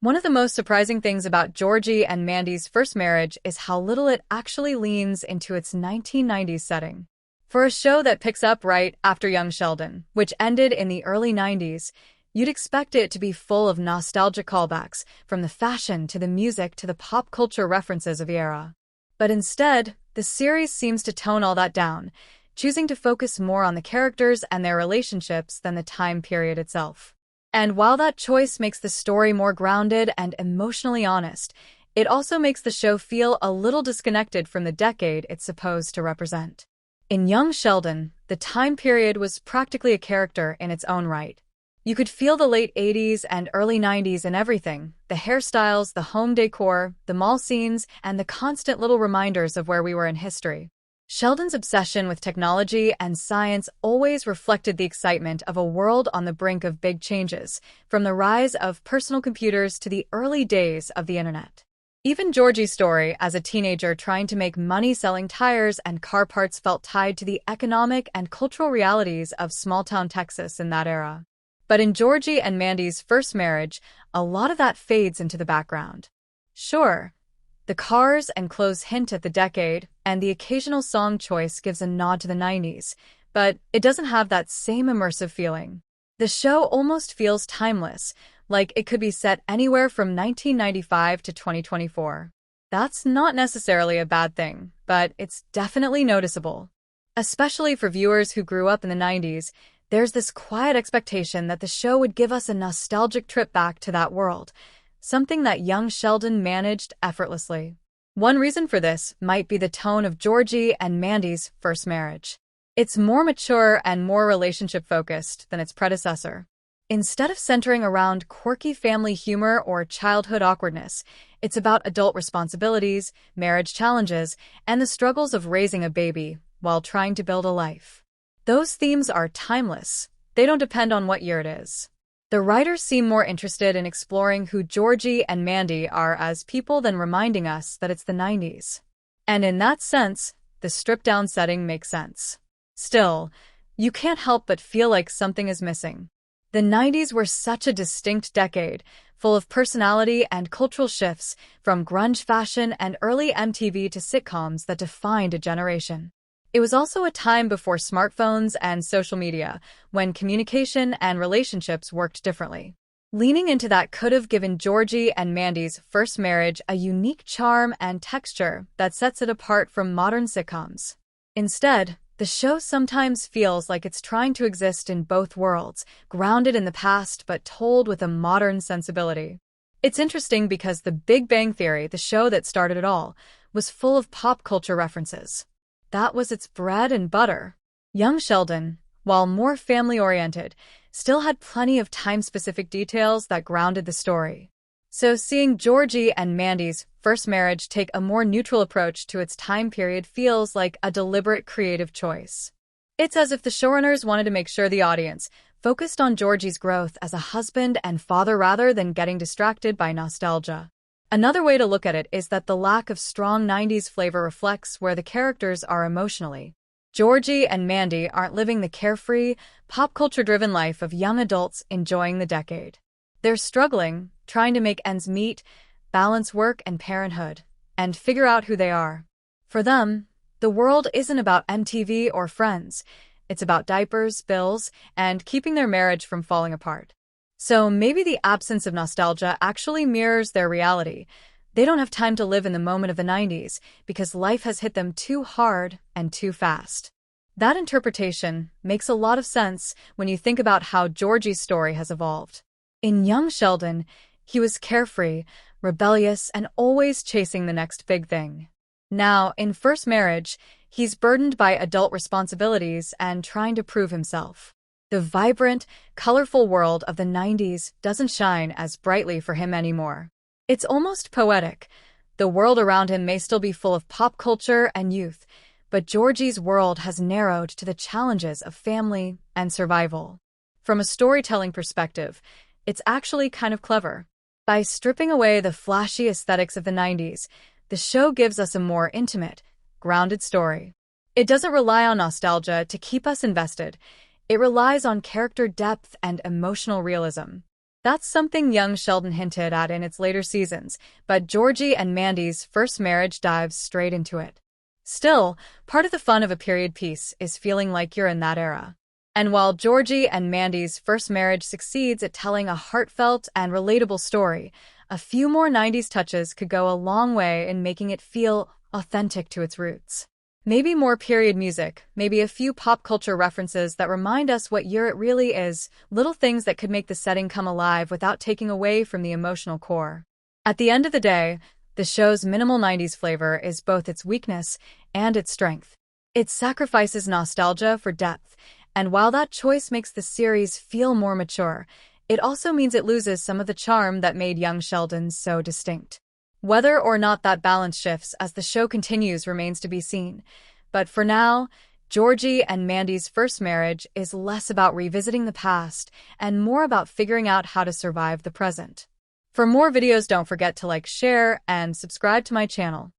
One of the most surprising things about Georgie and Mandy's first marriage is how little it actually leans into its 1990s setting. For a show that picks up right after Young Sheldon, which ended in the early 90s, you'd expect it to be full of nostalgic callbacks, from the fashion to the music to the pop culture references of the era. But instead, the series seems to tone all that down, choosing to focus more on the characters and their relationships than the time period itself. And while that choice makes the story more grounded and emotionally honest, it also makes the show feel a little disconnected from the decade it's supposed to represent. In Young Sheldon, the time period was practically a character in its own right. You could feel the late 80s and early 90s in everything: the hairstyles, the home decor, the mall scenes, and the constant little reminders of where we were in history. Sheldon's obsession with technology and science always reflected the excitement of a world on the brink of big changes, from the rise of personal computers to the early days of the internet. Even Georgie's story as a teenager trying to make money selling tires and car parts felt tied to the economic and cultural realities of small-town Texas in that era. But in Georgie and Mandy's first marriage, a lot of that fades into the background. Sure, the cars and clothes hint at the decade, and the occasional song choice gives a nod to the 90s, but it doesn't have that same immersive feeling. The show almost feels timeless, like it could be set anywhere from 1995 to 2024. That's not necessarily a bad thing, but it's definitely noticeable. Especially for viewers who grew up in the 90s, there's this quiet expectation that the show would give us a nostalgic trip back to that world, something that young Sheldon managed effortlessly. One reason for this might be the tone of Georgie and Mandy's first marriage. It's more mature and more relationship-focused than its predecessor. Instead of centering around quirky family humor or childhood awkwardness, it's about adult responsibilities, marriage challenges, and the struggles of raising a baby while trying to build a life. Those themes are timeless. They don't depend on what year it is. The writers seem more interested in exploring who Georgie and Mandy are as people than reminding us that it's the 90s. And in that sense, the stripped-down setting makes sense. Still, you can't help but feel like something is missing. The 90s were such a distinct decade, full of personality and cultural shifts, from grunge fashion and early MTV to sitcoms that defined a generation. It was also a time before smartphones and social media, when communication and relationships worked differently. Leaning into that could have given Georgie and Mandy's first marriage a unique charm and texture that sets it apart from modern sitcoms. Instead, the show sometimes feels like it's trying to exist in both worlds, grounded in the past but told with a modern sensibility. It's interesting because The Big Bang Theory, the show that started it all, was full of pop culture references. That was its bread and butter. Young Sheldon, while more family-oriented, still had plenty of time-specific details that grounded the story. So seeing Georgie and Mandy's first marriage take a more neutral approach to its time period feels like a deliberate creative choice. It's as if the showrunners wanted to make sure the audience focused on Georgie's growth as a husband and father rather than getting distracted by nostalgia. Another way to look at it is that the lack of strong 90s flavor reflects where the characters are emotionally. Georgie and Mandy aren't living the carefree, pop culture-driven life of young adults enjoying the decade. They're struggling, trying to make ends meet, balance work and parenthood, and figure out who they are. For them, the world isn't about MTV or Friends. It's about diapers, bills, and keeping their marriage from falling apart. So maybe the absence of nostalgia actually mirrors their reality. They don't have time to live in the moment of the 90s because life has hit them too hard and too fast. That interpretation makes a lot of sense when you think about how Georgie's story has evolved. In Young Sheldon, he was carefree, rebellious, and always chasing the next big thing. Now, in First Marriage, he's burdened by adult responsibilities and trying to prove himself. The vibrant, colorful world of the 90s doesn't shine as brightly for him anymore. It's almost poetic. The world around him may still be full of pop culture and youth, but Georgie's world has narrowed to the challenges of family and survival. From a storytelling perspective, it's actually kind of clever. By stripping away the flashy aesthetics of the 90s, the show gives us a more intimate, grounded story. It doesn't rely on nostalgia to keep us invested. It relies on character depth and emotional realism. That's something young Sheldon hinted at in its later seasons, but Georgie and Mandy's first marriage dives straight into it. Still, part of the fun of a period piece is feeling like you're in that era. And while Georgie and Mandy's first marriage succeeds at telling a heartfelt and relatable story, a few more 90s touches could go a long way in making it feel authentic to its roots. Maybe more period music, maybe a few pop culture references that remind us what year it really is, little things that could make the setting come alive without taking away from the emotional core. At the end of the day, the show's minimal 90s flavor is both its weakness and its strength. It sacrifices nostalgia for depth, and while that choice makes the series feel more mature, it also means it loses some of the charm that made young Sheldon so distinct. Whether or not that balance shifts as the show continues remains to be seen. But for now, Georgie and Mandy's first marriage is less about revisiting the past and more about figuring out how to survive the present. For more videos, don't forget to like, share, and subscribe to my channel.